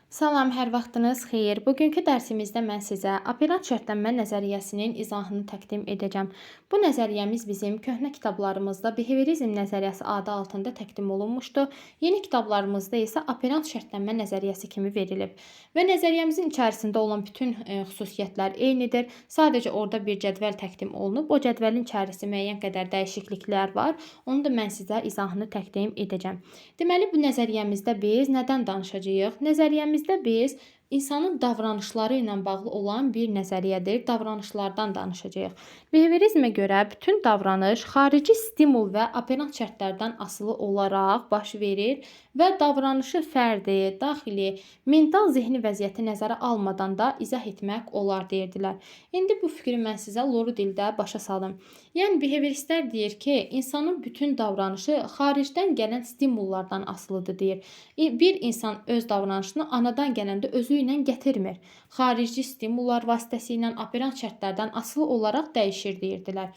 Salam, hər vaxtınız xeyir. Bugünkü dərsimizdə mən sizə operant şərtlənmə nəzəriyyəsinin izahını təqdim edəcəm. Bu nəzəriyyəmiz bizim köhnə kitablarımızda behaviorizm nəzəriyyəsi adı altında təqdim olunmuşdu. Yeni kitablarımızda isə operant şərtlənmə nəzəriyyəsi kimi verilib. Və nəzəriyyəmizin içərisində olan bütün xüsusiyyətlər eynidir. Sadəcə orada bir cədvəl təqdim olunub. O cədvəlin içərisində müəyyən qədər dəyişikliklər var. Onu da mən sizə izahını təqdim edəcəm. Deməli, bu nəzəriyyəmizdə biz nədən danışacağıq? Nəzəriyyəmizdə biz insanın davranışları ilə bağlı olan bir nəzəriyyədir. Davranışlardan danışacağıq. Behaviorizmə görə bütün davranış xarici stimul və operant şərtlərdən asılı olaraq baş verir və davranışı fərdi, daxili, mental zehni vəziyyəti nəzərə almadan da izah etmək olar deyirdilər. İndi bu fikri mən sizə loru dildə başa salım. Yəni behavioristlər deyir ki, insanın bütün davranışı xaricdən gələn stimullardan asılıdır deyir. Bir insan öz davranışını anadan gələndə özü ilə gətirmir. Xarici stimullar vasitəsilə operant şərtlərdən asılı olaraq dəyişir deyirdilər.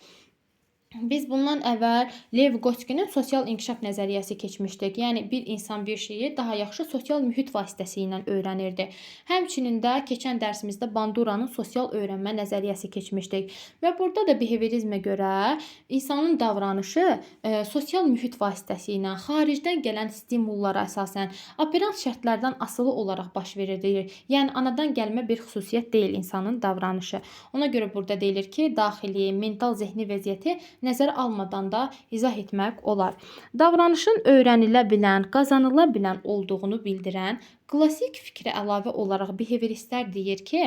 Biz bundan əvvəl Lev Gotskinin sosial inkişaf nəzəriyyəsi keçmişdik. Yəni bir insan bir şeyi daha yaxşı sosial mühit vasitəsilə öyrənirdi. Həmçinin də keçən dərsimizdə Banduranın sosial öyrənmə nəzəriyyəsi keçmişdik. Və burada da behaviorizmə görə insanın davranışı sosial mühit vasitəsilə, xaricdən gələn stimullara əsasən operant şərtlərdən asılı olaraq baş verir. Yəni anadan gəlmə bir xüsusiyyət deyil insanın davranışı. Ona görə burada deyilir ki, daxili, mental zehni vəziyyəti nəzərə almadan da izah etmək olar. Davranışın öyrənilə bilən, qazanıla bilən olduğunu bildirən klassik fikrə əlavə olaraq behavioristlər deyir ki,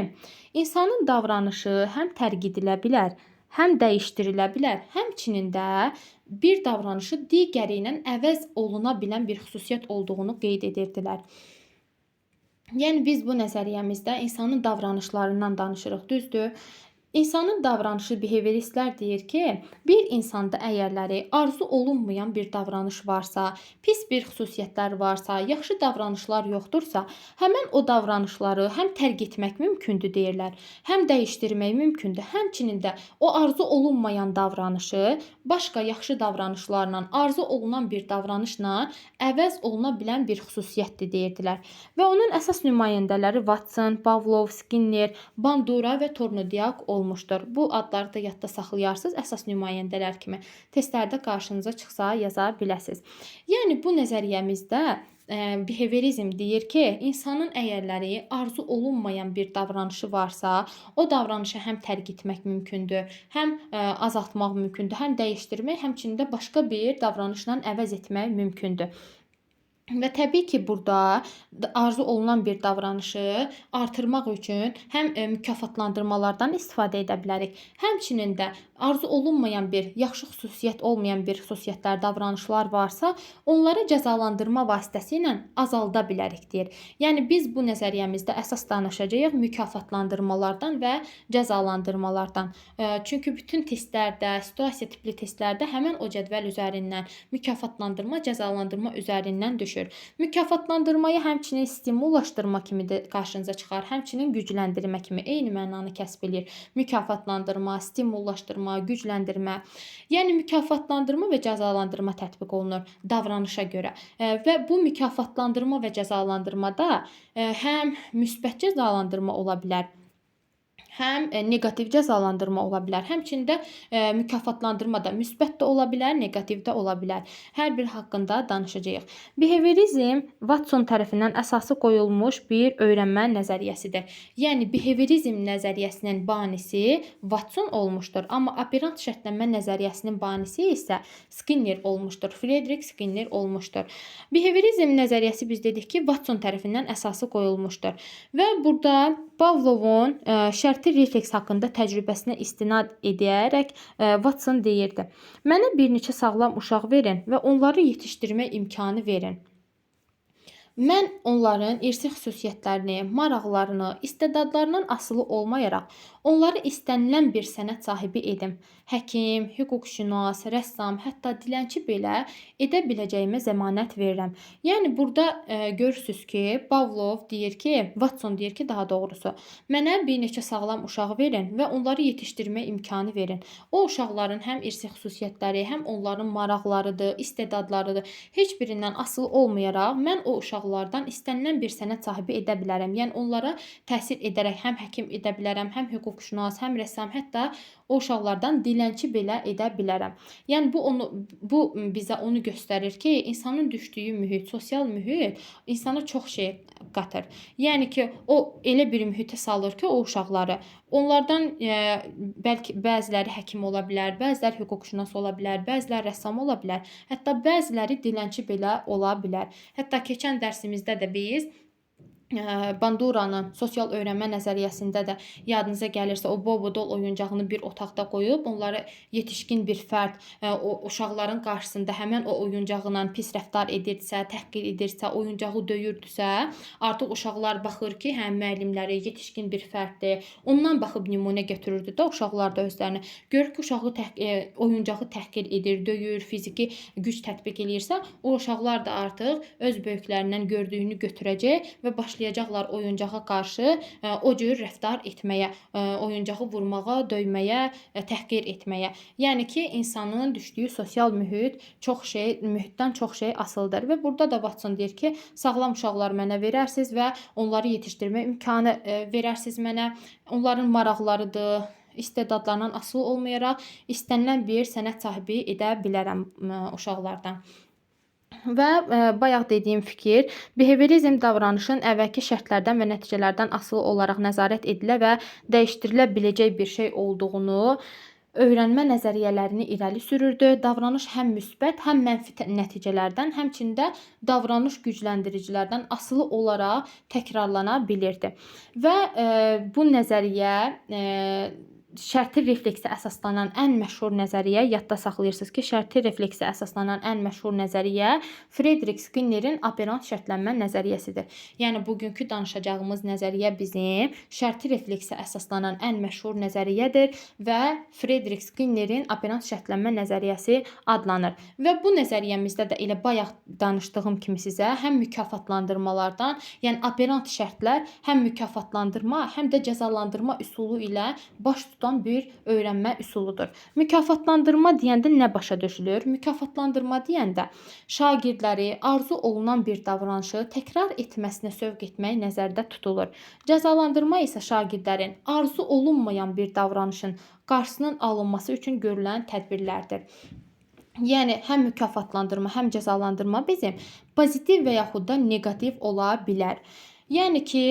insanın davranışı həm tərk edilə bilər, həm dəyişdirilə bilər, həmçinin də bir davranışı digəri ilə əvəz oluna bilən bir xüsusiyyət olduğunu qeyd edirdilər. Yəni biz bu nəzəriyyəmizdə insanın davranışlarından danışırıq, düzdür? İnsanın davranışı behavioristlər deyir ki, bir insanda əgərləri arzu olunmayan bir davranış varsa, pis bir xüsusiyyətlər varsa, yaxşı davranışlar yoxdursa, həmin o davranışları həm tərk etmək mümkündür deyirlər, həm dəyişdirmək mümkündür. Həmçinin də o arzu olunmayan davranışı başqa yaxşı davranışlarla, arzu olunan bir davranışla əvəz oluna bilən bir xüsusiyyətdir deyirdilər. Və onun əsas nümayəndələri Watson, Pavlov, Skinner, Bandura və Tornodiaq olmuşdur. Bu adları da yadda saxlayarsınız, əsas nümayəndələr kimi testlərdə qarşınıza çıxsa yaza biləsiniz. Yəni bu nəzəriyyəmizdə behaviorizm deyir ki, insanın əgərləri arzu olunmayan bir davranışı varsa, o davranışı həm tərk etmək mümkündür, həm azaltmaq mümkündür, həm dəyişdirmək, həmçinin də başqa bir davranışla əvəz etmək mümkündür. Və təbii ki, burada arzu olunan bir davranışı artırmaq üçün həm mükafatlandırmalardan istifadə edə bilərik. Həmçinin də arzu olunmayan bir, yaxşı xüsusiyyət olmayan bir xüsusiyyətlər, davranışlar varsa, onları cəzalandırma vasitəsilə azalda bilərik deyir. Yəni biz bu nəzəriyyəmizdə əsas danışacağıq mükafatlandırmalardan və cəzalandırmalardan. Çünki bütün testlərdə, situasiya tipli testlərdə həmin o cədvəl üzərindən mükafatlandırma, cəzalandırma üzərindən düşür. Mükafatlandırmayı həmçinin stimullaşdırma kimi də qarşınıza çıxar, həmçinin gücləndirmə kimi eyni mənanı kəsb edir. Mükafatlandırma, stimullaşdırma, gücləndirmə. Yəni mükafatlandırma və cəzalandırma tətbiq olunur davranışa görə. Və bu mükafatlandırma və cəzalandırmada həm müsbət cəzalandırma ola bilər, həm neqativ cəzalandırma ola bilər. Həmçinin də mükafatlandırma da müsbət də ola bilər, neqativ də ola bilər. Hər bir haqqında danışacağıq. Behaviorizm Watson tərəfindən əsası qoyulmuş bir öyrənmə nəzəriyyəsidir. Yəni behaviorizm nəzəriyyəsinin banisi Watson olmuşdur, amma operant şərtlənmə nəzəriyyəsinin banisi isə Skinner olmuşdur. Friedrich Skinner olmuşdur. Behaviorizm nəzəriyyəsi biz dedik ki, Watson tərəfindən əsası qoyulmuşdur. Və burada Pavlovun şərti refleks haqqında təcrübəsinə istinad edərək Watson deyirdi: "Mənə bir neçə sağlam uşaq verin və onları yetişdirmək imkanı verin. Mən onların irsi xüsusiyyətlərini, maraqlarını, istedadlarından asılı olmayaraq onları istənilən bir sənət sahibi edim. Həkim, hüquqşünas, rəssam, hətta dilənçi belə edə biləcəyimə zəmanət verirəm." Yəni burada görürsüz ki, Pavlov deyir ki, Watson deyir ki, daha doğrusu, "Mənə bir neçə sağlam uşaq verin və onları yetişdirmə imkanı verin. O uşaqların həm irsi xüsusiyyətləri, həm onların maraqlarıdır, istedadlarıdır. Heç birindən asılı olmayaraq mən o uşaqları uşaqlardan istənilən bir sənət sahibi edə bilərəm. Yəni onlara təhsil edərək həm həkim edə bilərəm, həm hüquqşünas, həm rəssam, hətta o uşaqlardan dilənçi belə edə bilərəm. Yəni bu bizə onu göstərir ki, insanın düşdüyü mühit, sosial mühit insana çox şey qatır. Yəni ki, o elə bir mühitə salır ki, o uşaqları onlardan bəlkə bəziləri həkim ola bilər, bəziləri hüquqşünas ola bilər, bəziləri rəssam ola bilər, hətta bəziləri dilənçi belə ola bilər. Hətta keçən dərsimizdə də biz Banduranın sosial öyrənmə nəzəriyyəsində də yadınıza gəlirsə o Bobodol oyuncağını bir otaqda qoyub onları yetişkin bir fərd o uşaqların qarşısında həmin o oyuncağıyla pis rəftar edirdisə, təhqir edirsə, oyuncağı döyürdüsə, artıq uşaqlar baxır ki, həm müəllimləri yetişkin bir fərddir. Ondan baxıb nümunə götürürdü də uşaqlar da özlərini. Görür ki, oyuncağı təhqir edir, döyür, fiziki güc tətbiq eləyirsə, o uşaqlar da artıq öz böyüklərindən gördüyünü götürəcək və başlayacaqlar oyuncağa qarşı o cür rəftar etməyə, oyuncağı vurmağa, döyməyə, təhqir etməyə. Yəni ki, insanın düşdüyü sosial mühitdən çox şey asılıdır. Və burada da Watson deyir ki, sağlam uşaqlar mənə verərsiniz və onları yetişdirmə imkanı verərsiniz mənə. Onların maraqlarıdır, istedadlarından asılı olmayaraq istənilən bir sənət sahibi edə bilərəm uşaqlardan. Və bayaq dediyim fikir, behaviorizm davranışın əvvəlki şərtlərdən və nəticələrdən asılı olaraq nəzarət edilə və dəyişdirilə biləcək bir şey olduğunu, öyrənmə nəzəriyyələrini irəli sürürdü. Davranış həm müsbət, həm mənfi nəticələrdən, həmçində davranış gücləndiricilərdən asılı olaraq təkrarlana bilirdi. Və bu nəzəriyyə şərti refleksə əsaslanan ən məşhur nəzəriyyə, yadda saxlayırsınız ki, şərti refleksə əsaslanan ən məşhur nəzəriyyə Frederick Skinnerin operant şərtlənmə nəzəriyyəsidir. Yəni bugünkü danışacağımız nəzəriyyə bizim şərti refleksə əsaslanan ən məşhur nəzəriyyədir və Frederick Skinnerin operant şərtlənmə nəzəriyyəsi adlanır. Və bu nəzəriyyəmizdə də elə bayaq danışdığım kimi sizə həm mükafatlandırmalardan, yəni operant şərtlər həm mükafatlandırma, həm də cəzalandırma üsulu ilə baş tutan bir öyrənmə üsuludur. Mükafatlandırma deyəndə nə başa düşülür? Mükafatlandırma deyəndə şagirdləri arzu olunan bir davranışı təkrar etməsinə sövq etmək nəzərdə tutulur. Cəzalandırma isə şagirdlərin arzu olunmayan bir davranışın qarşısının alınması üçün görülən tədbirlərdir. Yəni həm mükafatlandırma, həm cəzalandırma bizim pozitiv və yaxud da negativ ola bilər. Yəni ki,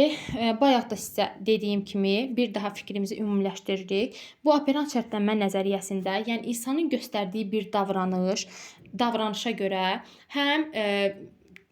bayaq da sizə dediyim kimi bir daha fikrimizi ümumiləşdiririk. Bu operant şərtlənmə nəzəriyyəsində, yəni insanın göstərdiyi bir davranışa görə həm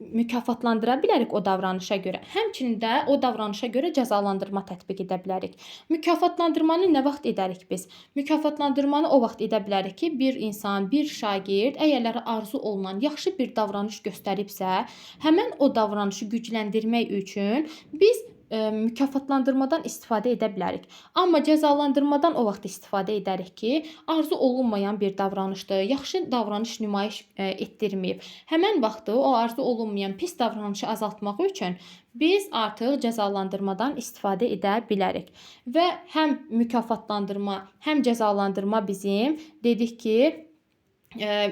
mükafatlandıra bilərik o davranışa görə, həmçinin də o davranışa görə cəzalandırma tətbiq edə bilərik. Mükafatlandırmanı nə vaxt edərik biz? Mükafatlandırmanı o vaxt edə bilərik ki, bir insan, bir şagird əgərləri arzu olunan yaxşı bir davranış göstəribsə, həmin o davranışı gücləndirmək üçün biz mükafatlandırmadan istifadə edə bilərik. Amma cəzalandırmadan o vaxt istifadə edərik ki, arzu olunmayan bir davranışdır, yaxşı davranış nümayiş etdirməyib. Həmin vaxtı o arzu olunmayan pis davranışı azaltmaq üçün biz artıq cəzalandırmadan istifadə edə bilərik. Və həm mükafatlandırma, həm cəzalandırma bizim dedik ki,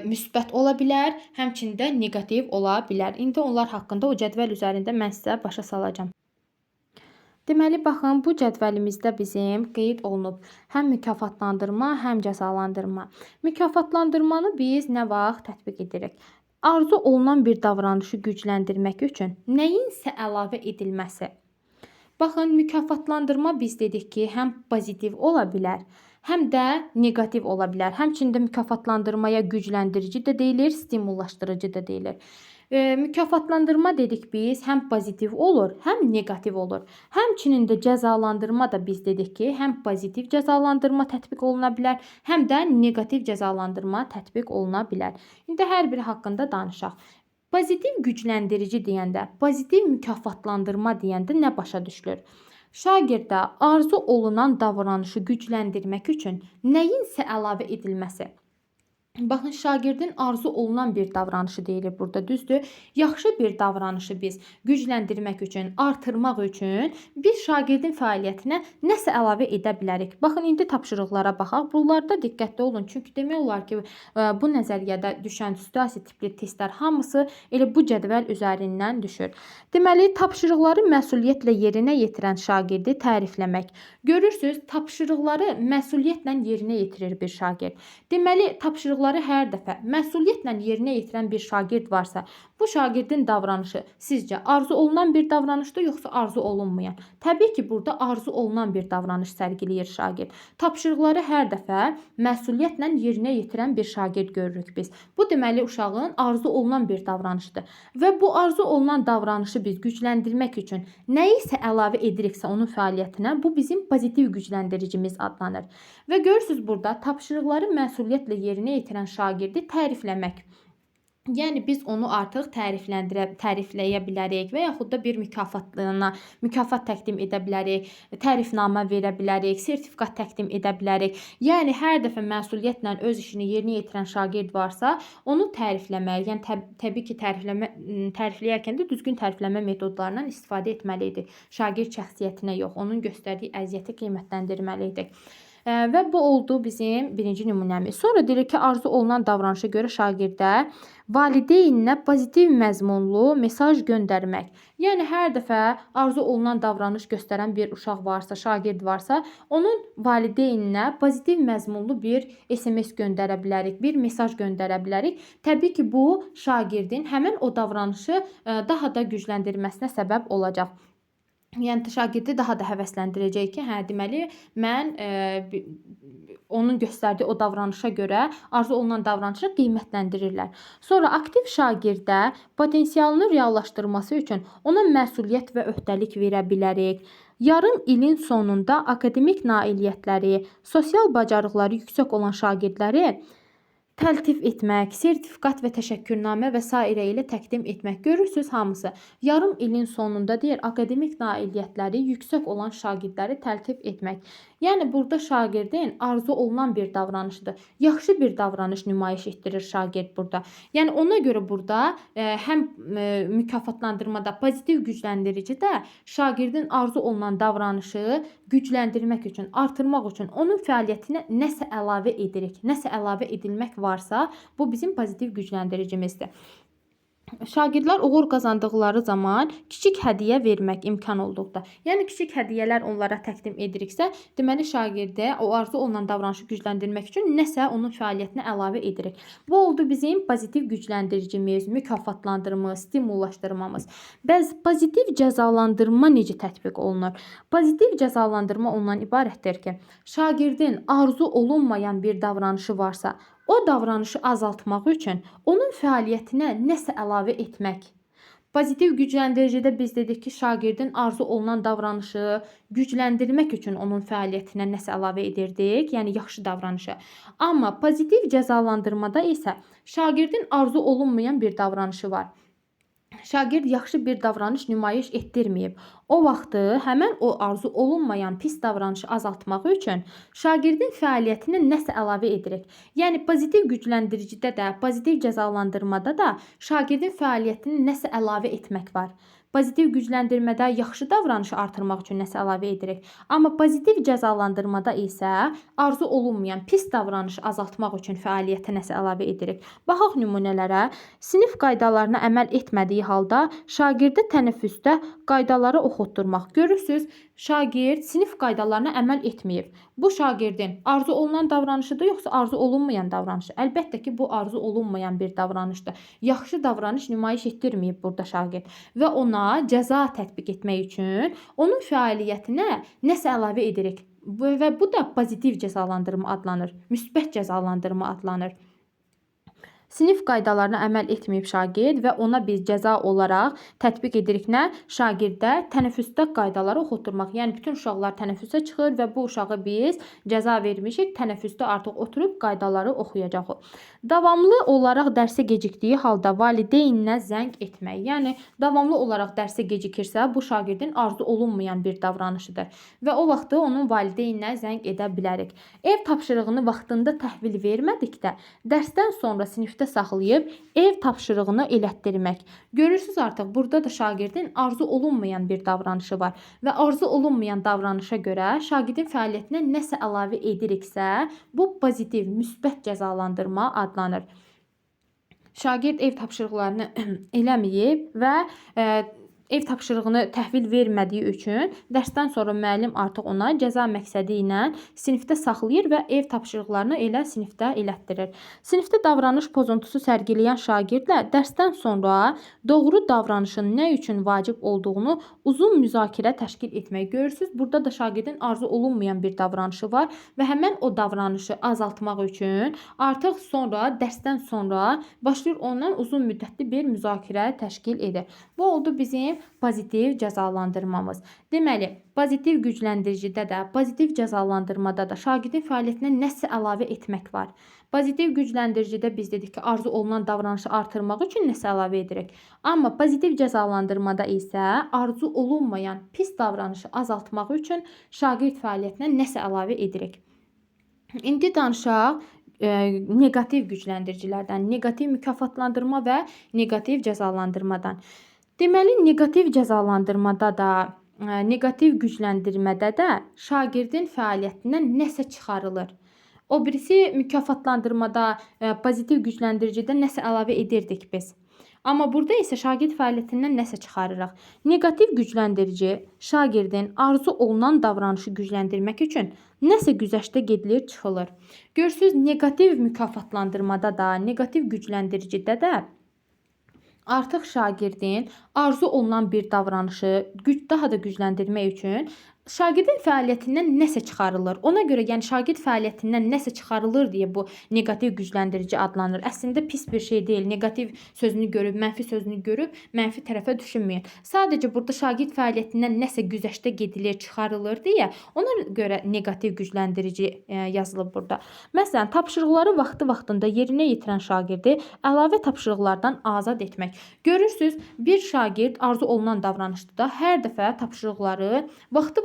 müsbət ola bilər, həmçində negativ ola bilər. İndi onlar haqqında o cədvəl üzərində mən sizə başa salacağam. Deməli, baxın, bu cədvəlimizdə bizim qeyd olunub həm mükafatlandırma, həm cəzalandırma. Mükafatlandırmanı biz nə vaxt tətbiq edirik? Arzu olunan bir davranışı gücləndirmək üçün nəyinsə əlavə edilməsi. Baxın, mükafatlandırma biz dedik ki, həm pozitiv ola bilər, həm də negativ ola bilər. Həmçində mükafatlandırmaya gücləndirici də deyilir, stimullaşdırıcı da deyilir. Mükafatlandırma dedik biz həm pozitiv olur, həm negativ olur. Həmçinin də cəzalandırma da biz dedik ki, həm pozitiv cəzalandırma tətbiq oluna bilər, həm də negativ cəzalandırma tətbiq oluna bilər. İndi hər biri haqqında danışaq. Pozitiv gücləndirici deyəndə, pozitiv mükafatlandırma deyəndə nə başa düşülür? Şagirdə arzu olunan davranışı gücləndirmək üçün nəyinsə əlavə edilməsi. Baxın, şagirdin arzu olunan bir davranışı deyilir burada, düzdür? Yaxşı bir davranışı biz gücləndirmək üçün, artırmaq üçün bir şagirdin fəaliyyətinə nəsə əlavə edə bilərik. Baxın, indi tapşırıqlara baxaq. Bunlarda diqqətli olun. Çünki demək olar ki, bu nəzəriyyədə düşən situasiya tipli testlər hamısı elə bu cədvəl üzərindən düşür. Deməli, tapşırıqları məsuliyyətlə yerinə yetirən şagirdi tərifləmək. Görürsüz, tapşırıqları məsuliyyətlə yerinə yetirir bir şagird. Deməli, tapşırıqları hər dəfə məsuliyyətlə yerinə yetirən bir şagird varsa, bu şagirdin davranışı sizcə arzu olunan bir davranışdır, yoxsa arzu olunmayan? Təbii ki, burada arzu olunan bir davranış sərgiləyir şagird. Tapşırıqları hər dəfə məsuliyyətlə yerinə yetirən bir şagird görürük biz. Bu deməli uşağın arzu olunan bir davranışıdır. Və bu arzu olunan davranışı biz gücləndirmək üçün nə isə əlavə ediriksə onun fəaliyyətinə, bu bizim pozitiv gücləndiricimiz adlanır. Və görürsüz burada tapşırıqları məsuliyyətlə yerinə yetirən şagirdi tərifləmək. Yəni biz onu artıq tərifləyə bilərik və yaxud da bir mükafat təqdim edə bilərik, tərifnamə verə bilərik, sertifikat təqdim edə bilərik. Yəni hər dəfə məsuliyyətlə öz işini yerinə yetirən şagird varsa, onu tərifləmək, yəni təbii ki, tərifləyərkən də düzgün tərifləmə metodlarından istifadə etməliydik. Şagird şəxsiyyətinə yox, onun göstərdiyi əziyyəti qiymətləndirməliydik. Və bu oldu bizim birinci nümunəmiz. Sonra deyilir ki, arzu olunan davranışa görə şagirdə valideyninə pozitiv məzmunlu mesaj göndərmək. Yəni hər dəfə arzu olunan davranış göstərən bir uşaq varsa, şagird varsa, onun valideyninə pozitiv məzmunlu bir SMS göndərə bilərik, bir mesaj göndərə bilərik. Təbii ki, bu şagirdin həmin o davranışı daha da gücləndirməsinə səbəb olacaq. Yəni şagirdi daha da həvəsləndirəcək ki, hə, deməli mən onun göstərdiyi o davranışa görə arzu olunan davranışı qiymətləndirirlər. Sonra aktiv şagirdə potensialını reallaşdırması üçün ona məsuliyyət və öhdəlik verə bilərik. Yarım ilin sonunda akademik nailiyyətləri, sosial bacarıqları yüksək olan şagirdləri təltif etmək, sertifikat və təşəkkürnamə və s. ilə təqdim etmək. Görürsüz hamısı. Yarım ilin sonunda deyir, akademik nailiyyətləri yüksək olan şagirdləri təltif etmək. Yəni burada şagirdin arzu olunan bir davranışıdır. Yaxşı bir davranış nümayiş etdirir şagird burada. Yəni ona görə burada həm mükafatlandırmada pozitiv gücləndirici də şagirdin arzu olunan davranışı gücləndirmək üçün, artırmaq üçün onun fəaliyyətinə nəsə əlavə edirik. Nəsə əlavə edilmək varsa, bu bizim pozitiv gücləndiricimizdir. Şagirdlər uğur qazandıqları zaman kiçik hədiyyə vermək imkan olduqda. Yəni kiçik hədiyyələr onlara təqdim ediriksə, deməli şagirdə o arzu olunan davranışı gücləndirmək üçün nəsə onun fəaliyyətinə əlavə edirik. Bu oldu bizim pozitiv gücləndiricimiz, mükafatlandırmamız, stimullaşdırmamız. Bəs pozitiv cəzalandırma necə tətbiq olunur? Pozitiv cəzalandırma ondan ibarətdir ki, şagirdin arzu olunmayan bir davranışı varsa, o davranışı azaltmaq üçün onun fəaliyyətinə nəsə əlavə etmək. Pozitiv gücləndiricidə biz dedik ki, şagirdin arzu olunan davranışı gücləndirmək üçün onun fəaliyyətinə nəsə əlavə edirdik, yəni yaxşı davranışı. Amma pozitiv cəzalandırmada isə şagirdin arzu olunmayan bir davranışı var. Şagird yaxşı bir davranış nümayiş etdirməyib. O vaxtı həmən o arzu olunmayan pis davranışı azaltmaq üçün şagirdin fəaliyyətinə nəsə əlavə edirik. Yəni pozitiv gücləndiricidə də, pozitiv cəzalandırmada da şagirdin fəaliyyətinə nəsə əlavə etmək var. Pozitiv gücləndirmədə yaxşı davranışı artırmaq üçün nəsə əlavə edirik. Amma pozitiv cəzalandırmada isə arzu olunmayan pis davranışı azaltmaq üçün fəaliyyətə nəsə əlavə edirik. Baxaq nümunələrə. Sinif qaydalarına əməl etmədiyi halda şagirdə tənəffüsdə qaydaları oxutdurmaq. Görürsüz, şagird sinif qaydalarına əməl etməyib. Bu şagirdin arzu olunan davranışıdır, yoxsa arzu olunmayan davranışı? Əlbəttə ki, bu arzu olunmayan bir davranışdır. Yaxşı davranış nümayiş etdirməyib burada şagird və ona cəza tətbiq etmək üçün onun fəaliyyətinə nəsə əlavə edirik. Və bu da pozitiv cəzalandırma adlanır, müsbət cəzalandırma adlanır. Sinif qaydalarına əməl etməyib şagird və ona biz cəza olaraq tətbiq edirik nə? Şagirdə tənəffüsdə qaydaları oxutdurmaq. Yəni bütün uşaqlar tənəffüsə çıxır və bu uşağı biz cəza vermişik. Tənəffüsdə artıq oturub qaydaları oxuyacaq o. Davamlı olaraq dərsə gecikdiyi halda valideyninə zəng etmək. Yəni davamlı olaraq dərsə gecikirsə, bu şagirdin arzu olunmayan bir davranışıdır və o vaxtı onun valideyninə zəng edə bilərik. Ev tapşırığını vaxtında təhvil vermədikdə, dərsdən sonra sinifdə saxlayıb ev tapşırığını elətdirmək. Görürsüz artıq burada da şagirdin arzu olunmayan bir davranışı var və arzu olunmayan davranışa görə şagirdin fəaliyyətinə nəsə əlavə ediriksə, bu pozitiv, müsbət cəzalandırma adlanır. Şagird ev tapşırıqlarını eləməyib və ev tapşırığını təhvil vermədiyi üçün dərsdən sonra müəllim artıq ona cəza məqsədi ilə sinifdə saxlayır və ev tapşırıqlarını elə sinifdə elətdirir. Sinifdə davranış pozuntusu sərgiləyən şagirdlə dərsdən sonra doğru davranışın nə üçün vacib olduğunu uzun müzakirə təşkil etmək. Görürsüz, burada da şagirdin arzu olunmayan bir davranışı var və həmən o davranışı azaltmaq üçün artıq sonra dərsdən sonra başlayır ondan uzun müddətli bir müzakirə təşkil edir. Bu oldu bizim pozitiv cəzalandırmamız. Deməli, pozitiv gücləndiricidə də, pozitiv cəzalandırmada da şagirdin fəaliyyətinə nəsə əlavə etmək var. Pozitiv gücləndiricidə biz dedik ki, arzu olunan davranışı artırmaq üçün nəsə əlavə edirik. Amma pozitiv cəzalandırmada isə arzu olunmayan pis davranışı azaltmaq üçün şagird fəaliyyətinə nəsə əlavə edirik. İndi danışaq negativ gücləndiricilərdən, negativ mükafatlandırma və negativ cəzalandırmadan. Deməli, negativ cəzalandırmada da, negativ gücləndirmədə də şagirdin fəaliyyətindən nəsə çıxarılır. O birisi mükafatlandırmada, pozitiv gücləndiricidə nəsə əlavə edirdik biz. Amma burada isə şagird fəaliyyətindən nəsə çıxarırıq. Negativ gücləndirici şagirdin arzu olunan davranışı gücləndirmək üçün nəsə güzəştə gedilir, çıxılır. Görürsüz, negativ mükafatlandırmada da, negativ gücləndiricidə də artıq şagirdin arzu olunan bir davranışı daha da gücləndirmək üçün şagirdin fəaliyyətindən nəsə çıxarılır. Ona görə yəni şagird fəaliyyətindən nəsə çıxarılır deyə bu negativ gücləndirici adlanır. Əslində pis bir şey deyil. Negativ sözünü görüb, mənfi sözünü görüb, mənfi tərəfə düşünməyin. Sadəcə burada şagird fəaliyyətindən nəsə güzəştə gedilir, çıxarılır deyə ona görə negativ gücləndirici yazılıb burada. Məsələn, tapşırıqları vaxtında yerinə yetirən şagirdi əlavə tapşırıqlardan azad etmək. Görürsüz, bir şagird arzu olunan davranışda da hər dəfə tapşırıqları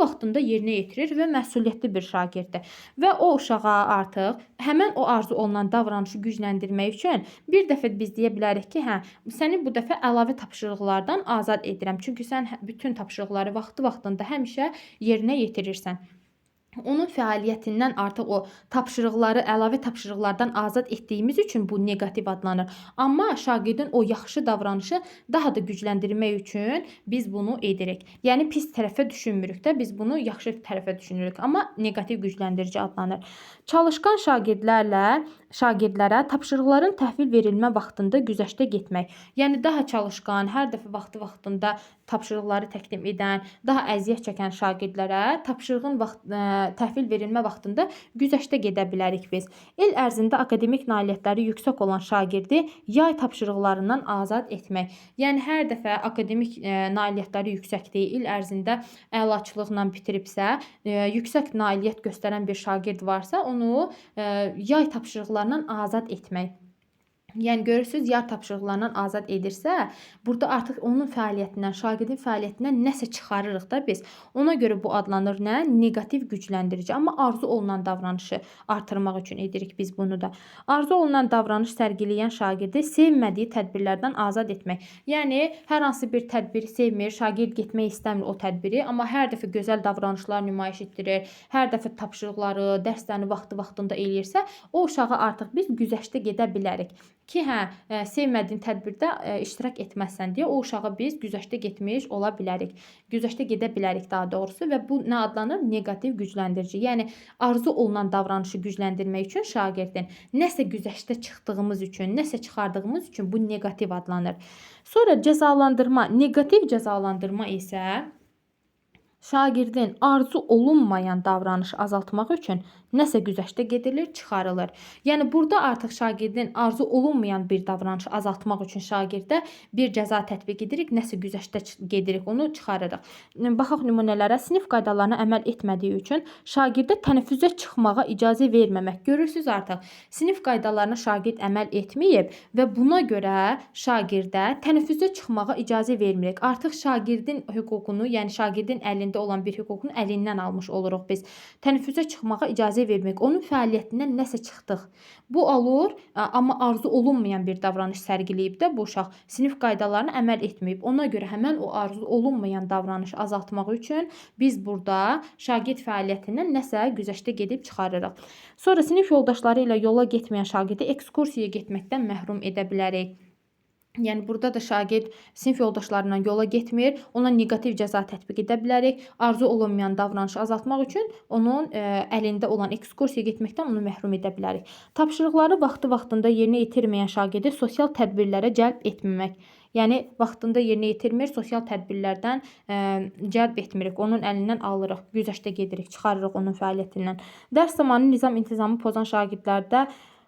vaxtında yerinə yetirir və məsuliyyətli bir şagirddir. Və o uşağa artıq həmən o arzu olunan davranışı gücləndirmək üçün bir dəfə biz deyə bilərik ki, səni bu dəfə əlavə tapşırıqlardan azad edirəm. Çünki sən bütün tapşırıqları vaxtında həmişə yerinə yetirirsən. Onun fəaliyyətindən artıq o tapşırıqları, əlavə tapşırıqlardan azad etdiyimiz üçün bu negativ adlanır. Amma şagirdin o yaxşı davranışı daha da gücləndirmək üçün biz bunu edirik. Yəni pis tərəfə düşünmürük də, biz bunu yaxşı tərəfə düşünürük. Amma negativ gücləndirici adlanır. Çalışqan şagirdlərə tapşırıqların təhvil verilmə vaxtında güzəştə getmək. Yəni daha çalışqan, hər dəfə vaxtında tapşırıqları təqdim edən, daha əziyyət çəkən şagirdlərə tapşırığın təhvil verilmə vaxtında güzəştə gedə bilərik biz. İl ərzində akademik nailiyyətləri yüksək olan şagirdi yay tapşırıqlarından azad etmək. Yəni hər dəfə akademik nailiyyətləri yüksəkdir, il ərzində əlaçılıqla bitiribsə, yüksək nailiyyət göstərən bir şagird varsa, onu yay tapşırıqlarından azad etmək. Yəni görürsüz, yay tapşırıqlarından azad edirsə, burada artıq onun fəaliyyətindən, şagirdin fəaliyyətindən nəsə çıxarırıq da biz. Ona görə bu adlanır nə? Negativ gücləndirici. Amma arzu olunan davranışı artırmaq üçün edirik biz bunu da. Arzu olunan davranış sərgiləyən şagirdi sevmədiyi tədbirlərdən azad etmək. Yəni hər hansı bir tədbiri sevmir, şagird getmək istəmir o tədbiri, amma hər dəfə gözəl davranışlar nümayiş etdirir, hər dəfə tapşırıqları, dərslərini vaxtında eləyirsə, o uşağa artıq biz güzəştə gedə bilərik. Ki, sevmədiyin tədbirdə iştirak etməzsən deyə o uşağa biz güzəştə getmiş ola bilərik. Güzəştə gedə bilərik daha doğrusu və bu nə adlanır? Negativ gücləndirici. Yəni arzu olunan davranışı gücləndirmək üçün şagirdin nəsə güzəştə çıxdığımız üçün, nəsə çıxardığımız üçün bu negativ adlanır. Sonra cəzalandırma, negativ cəzalandırma isə Şagirdin arzu olunmayan davranışı azaltmaq üçün nəsə güzəştə gedilir, çıxarılır. Yəni burada artıq şagirdin arzu olunmayan bir davranışı azaltmaq üçün şagirdə bir cəza tətbiq edirik, nəsə güzəştə gedirik, onu çıxarırıq. Baxaq nümunələrə. Sinif qaydalarına əməl etmədiyi üçün şagirdə tənəffüsə çıxmağa icazə verməmək. Görürsüz artıq sinif qaydalarına şagird əməl etməyib və buna görə şagirdə tənəffüsə çıxmağa icazə vermirik. Artıq şagirdin hüququnu, yəni şagirdin əlində olan bir hüququnu əlindən almış oluruq biz. Tənəffüsə çıxmağa icazə vermirik. Onun fəaliyyətindən nəsə çıxdıq. Bu olur, amma arzu olunmayan bir davranış sərgiləyib də bu uşaq sinif qaydalarına əməl etməyib. Ona görə həmən o arzu olunmayan davranışı azaltmaq üçün biz burada şagird fəaliyyətindən nəsə güzəştə gedib çıxarırıq. Sonra sinif yoldaşları ilə yola getməyən şagirdi ekskursiyaya getməkdən məhrum edə bilərik. Yəni burada da şagird sinif yoldaşlarından yola getmir, ona neqativ cəza tətbiq edə bilərik. Arzu olunmayan davranışı azaltmaq üçün onun əlində olan ekskursiyaya getməkdən onu məhrum edə bilərik. Tapşırıqları vaxtında yerinə yetirməyən şagirdi sosial tədbirlərə cəlb etməmək. Yəni vaxtında yerinə yetirmir, sosial tədbirlərdən cəlb etmirik. Onun əlindən alırıq, güzəştə gedirik, çıxarırıq onun fəaliyyətindən. Dərs zamanı nizam-intizamı pozan şagirdlərdə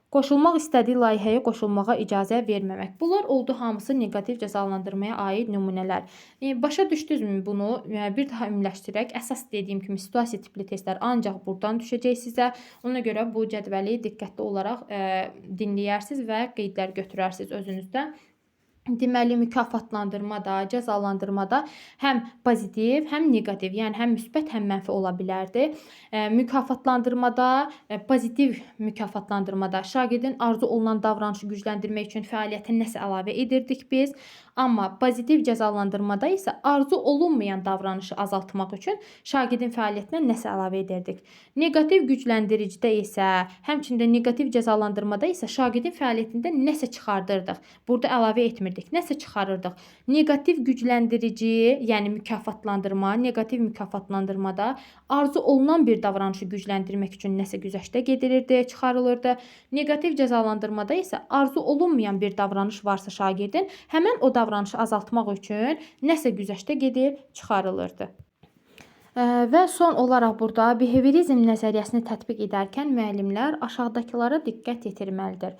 qoşulmaq istədiyi layihəyə qoşulmağa icazə verməmək. Bunlar oldu hamısı neqativ cəzalandırmaya aid nümunələr. Başa düşdünüzmü bunu? Bir daha ümumiləşdirək. Əsas dediyim kimi situasiya tipli testlər ancaq buradan düşəcək sizə. Ona görə bu cədvəli diqqətli olaraq dinləyərsiniz və qeydlər götürərsiniz özünüzdə. Deməli, mükafatlandırmada, cəzalandırmada həm pozitiv, həm neqativ, yəni həm müsbət, həm mənfi ola bilərdi. Mükafatlandırmada, pozitiv mükafatlandırmada şagirdin arzu olunan davranışı gücləndirmək üçün fəaliyyətə nəsə əlavə edirdik biz. Amma pozitiv cəzalandırmada isə arzu olunmayan davranışı azaltmaq üçün şagirdin fəaliyyətinə nəsə əlavə edirdik. Neqativ gücləndiricidə isə, həmçində neqativ cəzalandırmada isə şagirdin fəaliyyətində nəsə çıxardırdıq. Burada əlavə etmirdik, nəsə çıxarırdıq. Neqativ gücləndirici, yəni mükafatlandırma, neqativ mükafatlandırmada arzu olunan bir davranışı gücləndirmək üçün nəsə güzəştə gedilirdi, çıxarılırdı. Neqativ cəzalandırmada isə arzu olunmayan bir davranış varsa şagirdin, həmən o davranışı azaltmaq üçün nəsə güzəştə gedib çıxarılırdı. Və son olaraq burada behaviorizm nəzəriyyəsini tətbiq edərkən müəllimlər aşağıdakılara diqqət yetirməlidir.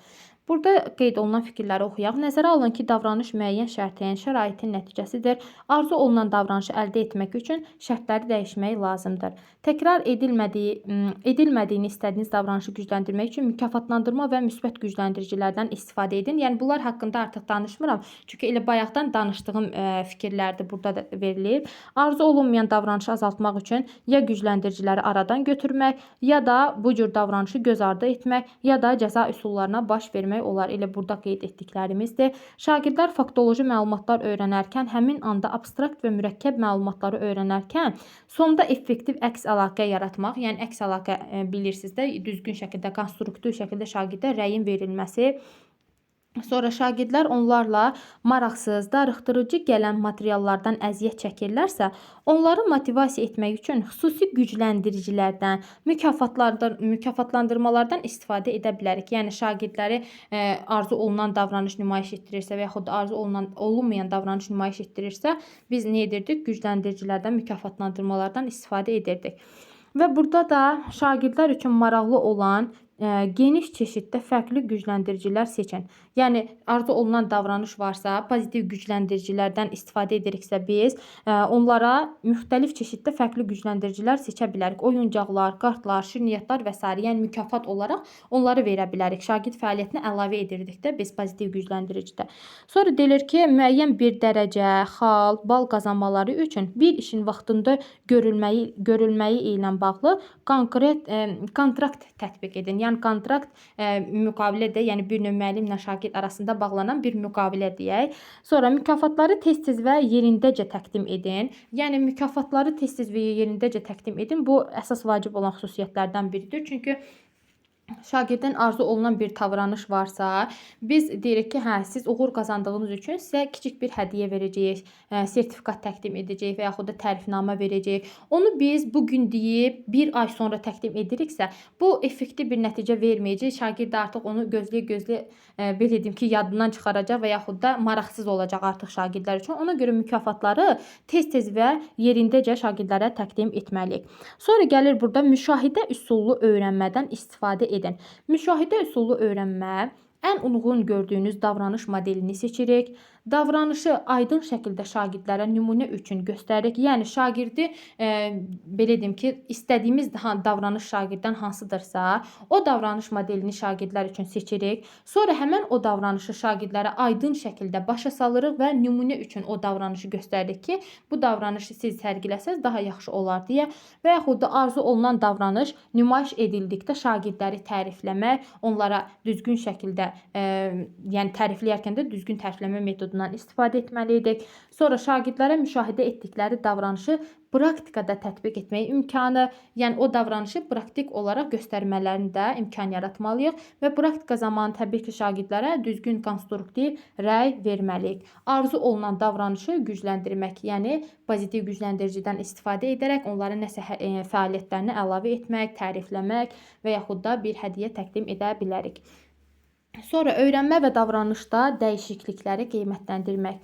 Burada qeyd olunan fikirləri oxuyaq. Nəzərə alın ki, davranış müəyyən şərtin, şəraitin nəticəsidir. Arzu olunan davranışı əldə etmək üçün şərtləri dəyişmək lazımdır. Təkrar edilmədiyini istədiyiniz davranışı gücləndirmək üçün mükafatlandırma və müsbət gücləndiricilərdən istifadə edin. Yəni bunlar haqqında artıq danışmıram. Çünki elə bayaqdan danışdığım fikirlərdir burada da verilib. Arzu olunmayan davranışı azaltmaq üçün ya gücləndiriciləri aradan götürmək, ya da bu cür davranışı göz ardı etmək, ya da cəza üsullarına baş vermək olar. Elə burada qeyd etdiklərimizdir. Şagirdlər faktoloji məlumatlar öyrənərkən həmin anda abstrakt və mürəkkəb məlumatları öyrənərkən sonda effektiv əks əlaqə yaratmaq, yəni əks əlaqə bilirsiniz də, düzgün şəkildə, konstruktiv şəkildə şagirdə rəyin verilməsi. Sonra şagirdlər onlarla maraqsız, darıxdırıcı gələn materiallardan əziyyət çəkirlərsə, onları motivasiya etmək üçün xüsusi gücləndiricilərdən, mükafatlandırmalardan istifadə edə bilərik. Yəni şagirdləri arzu olunan davranış nümayiş etdirirsə və yaxud da arzu olunmayan davranış nümayiş etdirirsə, biz nə edirdik? Gücləndiricilərdən, mükafatlandırmalardan istifadə edirdik. Və burada da şagirdlər üçün maraqlı olan geniş çeşiddə fərqli gücləndiricilər seçin. Yəni arzu olunan davranış varsa, pozitiv gücləndiricilərdən istifadə ediriksə biz onlara müxtəlif çeşiddə fərqli gücləndiricilər seçə bilərik. Oyuncaqlar, kartlar, şirniyyatlar və s. yəni mükafat olaraq onları verə bilərik. Şagird fəaliyyətinə əlavə edirdik də biz pozitiv gücləndiricidə. Sonra deyilir ki, müəyyən bir dərəcə, xal, bal qazanmaları üçün bir işin vaxtında görülməyi ilə bağlı kontrakt tətbiq edin. Yəni kontrakt müqavilədir, yəni bir növ müəllimlə şagird arasında bağlanan bir müqavilə deyək. Sonra mükafatları tez-tez və yerindəcə təqdim edin. Yəni mükafatları tez-tez və yerindəcə təqdim edin. Bu əsas vacib olan xüsusiyyətlərdən biridir. Çünki şagirddən arzu olunan bir davranış varsa, biz deyirik ki, hə, siz uğur qazandığınız üçün sizə kiçik bir hədiyyə verəcəyik, sertifikat təqdim edəcəyik və yaxud da tərifnamə verəcəyik. Onu biz bu gün deyib, bir ay sonra təqdim ediriksə, bu effektiv bir nəticə verməyəcək. Şagird artıq onu gözləyə-gözləyə, belə deyim ki, yadından çıxaracaq və yaxud da maraqsız olacaq artıq şagirdlər üçün. Ona görə mükafatları tez-tez və yerindəcə şagirdlərə təqdim etməliyik. Sonra gəlir burada müşahidə üsullu öyrənmədən istifadə edin. Müşahidə üsullu öyrənmə ən uyğun gördüyünüz davranış modelini seçirik. Davranışı aydın şəkildə şagirdlərə nümunə üçün göstəririk. Yəni şagirdi belə deyim ki, istədiyimiz davranış şagirddən hansıdırsa, o davranış modelini şagirdlər üçün seçirik. Sonra həmin o davranışı şagirdlərə aydın şəkildə başa salırıq və nümunə üçün o davranışı göstəririk ki, bu davranışı siz sərgiləsəz daha yaxşı olar deyə və yaxud da arzu olunan davranış nümayiş edildikdə şagirdləri tərifləmək, onlara düzgün şəkildə, yəni tərifləyərkən də düzgün tərifləmə metodundan istifadə etməliydik. Sonra şagirdlərə müşahidə etdikləri davranışı praktikada tətbiq etmək imkanı, yəni o davranışı praktik olaraq göstərmələrini də imkan yaratmalıyıq və praktika zamanı təbii ki, şagirdlərə düzgün konstruktiv rəy verməliyik. Arzu olunan davranışı gücləndirmək, yəni pozitiv gücləndiricidən istifadə edərək onların nəsə fəaliyyətlərini əlavə etmək, tərifləmək və yaxud da bir hədiyyə təqdim edə bilərik. Sonra öyrənmə və davranışda dəyişiklikləri qiymətləndirmək.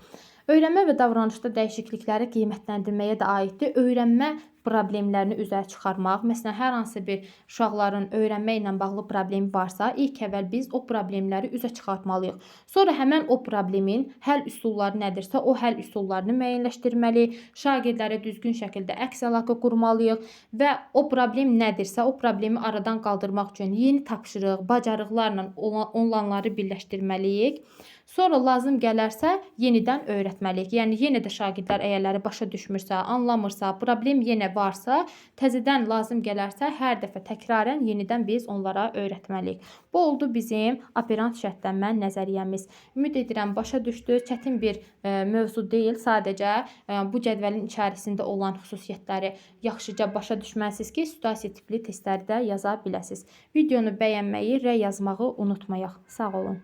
Öyrənmə və davranışda dəyişiklikləri qiymətləndirməyə də aiddir. Öyrənmə problemlərini üzə çıxarmaq. Məsələn, hər hansı bir uşaqların öyrənmə ilə bağlı problemi varsa, ilk əvvəl biz o problemləri üzə çıxartmalıyıq. Sonra həmin o problemin həll üsulları nədirsə, o həll üsullarını müəyyənləşdirməliyik. Şagirdlərə düzgün şəkildə əks əlaqə qurmalıyıq və o problem nədirsə, o problemi aradan qaldırmaq üçün yeni tapşırıq, bacarıqlarla onları birləşdirməliyik. Sonra lazım gələrsə yenidən öyrətməliyik. Yəni yenə də şagirdlər əgərləri başa düşmürsə, anlamırsa, problem yenə varsa, təzədən lazım gələrsə hər dəfə təkrarən yenidən biz onlara öyrətməliyik. Bu oldu bizim operant şərtlənmə nəzəriyyəmiz. Ümid edirəm başa düşdünüz. Çətin bir mövzu deyil. Sadəcə bu cədvəlin içərisində olan xüsusiyyətləri yaxşıca başa düşməlisiniz ki, situasiya tipli testləri də yaza biləsiniz. Videonu bəyənməyi, rəy yazmağı unutmayaq. Sağ olun.